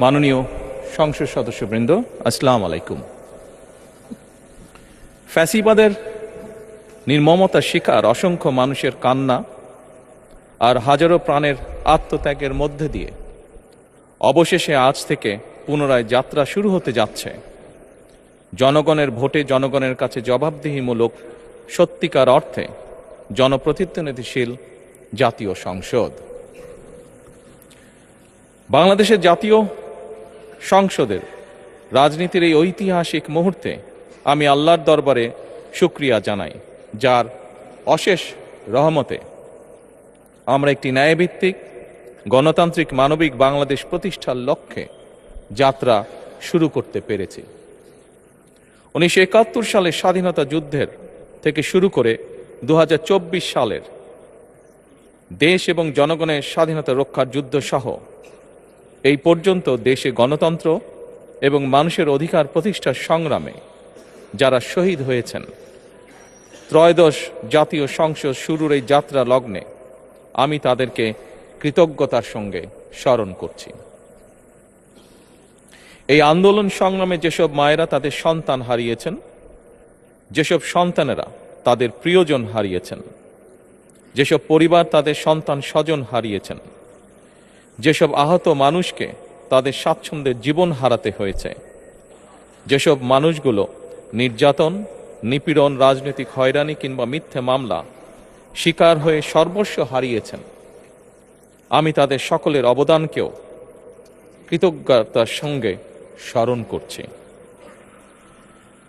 মাননীয় সংসদ সদস্যবৃন্দ, আসসালামু আলাইকুম। ফ্যাসিবাদের নির্মমতার শিকার অসংখ্য মানুষের কান্না আর হাজারো প্রাণের আত্মত্যাগের মধ্যে দিয়ে অবশেষে আজ থেকে পুনরায় যাত্রা শুরু হতে যাচ্ছে জনগণের ভোটে জনগণের কাছে জবাবদিহিমূলক সত্যিকার অর্থে জনপ্রতিনিধিশীল জাতীয় সংসদ। বাংলাদেশের জাতীয় সংসদের রাজনীতির এই ঐতিহাসিক মুহূর্তে আমি আল্লাহর দরবারে শুকরিয়া জানাই, যার অশেষ রহমতে আমরা একটি ন্যায়ভিত্তিক গণতান্ত্রিক মানবিক বাংলাদেশ প্রতিষ্ঠার লক্ষ্যে যাত্রা শুরু করতে পেরেছি। 1971 সালের স্বাধীনতা যুদ্ধের থেকে শুরু করে 2024 সালের দেশ এবং জনগণের স্বাধীনতা রক্ষার যুদ্ধ সহ এই পর্যন্ত দেশে গণতন্ত্র এবং মানুষের অধিকার প্রতিষ্ঠার সংগ্রামে যারা শহীদ হয়েছেন, ত্রয়োদশ জাতীয় সংসদ শুরুর এই যাত্রা লগ্নে আমি তাদেরকে কৃতজ্ঞতার সঙ্গে স্মরণ করছি। এই আন্দোলন সংগ্রামে যেসব মায়েরা তাদের সন্তান হারিয়েছেন, যেসব সন্তানেরা তাদের প্রিয়জন হারিয়েছেন, যেসব পরিবার তাদের সন্তান স্বজন হারিয়েছেন, যেসব আহত মানুষকে তাদের স্বাচ্ছন্দ্যের জীবন হারাতে হয়েছে, যেসব মানুষগুলো নির্যাতন, নিপীড়ন, রাজনৈতিক হয়রানি কিংবা মিথ্যে মামলা শিকার হয়ে সর্বস্ব হারিয়েছেন, আমি তাদের সকলের অবদানকেও কৃতজ্ঞতার সঙ্গে স্মরণ করছি।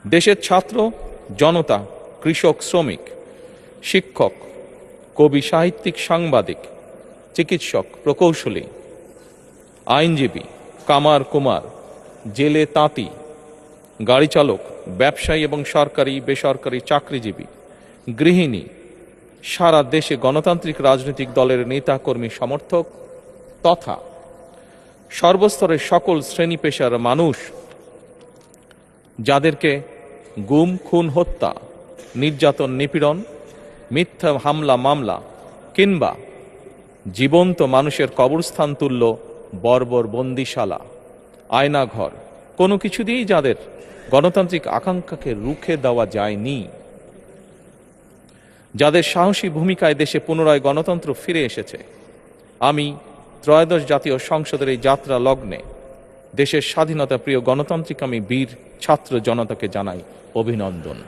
দেশের ছাত্র জনতা, কৃষক, শ্রমিক, শিক্ষক, কবি, সাহিত্যিক, সাংবাদিক, চিকিৎসক, প্রকৌশলী, আইনজীবী, কামার কুমার, জেলে তাঁতি, গাড়ি চালক, ব্যবসায়ী এবং সরকারি বেসরকারি চাকরিজীবী, গৃহিণী, সারা দেশে গণতান্ত্রিক রাজনৈতিক দলের নেতা কর্মী সমর্থক তথা সর্বস্তরের সকল শ্রেণী পেশার মানুষ যাদেরকে গুম, খুন, হত্যা, নির্যাতন, নিপীড়ন, মিথ্যা হামলা মামলা কিংবা জীবন্ত মানুষের কবরস্থান তুল্য বর্বর বন্দিশালা, আয়নাঘর, কোনো কিছু দিয়েই যাদের গণতান্ত্রিক আকাঙ্ক্ষাকে রুখে দেওয়া যায়নি, যাদের সাহসী ভূমিকায় দেশে পুনরায় গণতন্ত্র ফিরে এসেছে, আমি ত্রয়োদশ জাতীয় সংসদের এই যাত্রা লগ্নে দেশের স্বাধীনতা প্রিয় গণতান্ত্রিক আমি বীর ছাত্র জনতাকে জানাই অভিনন্দন।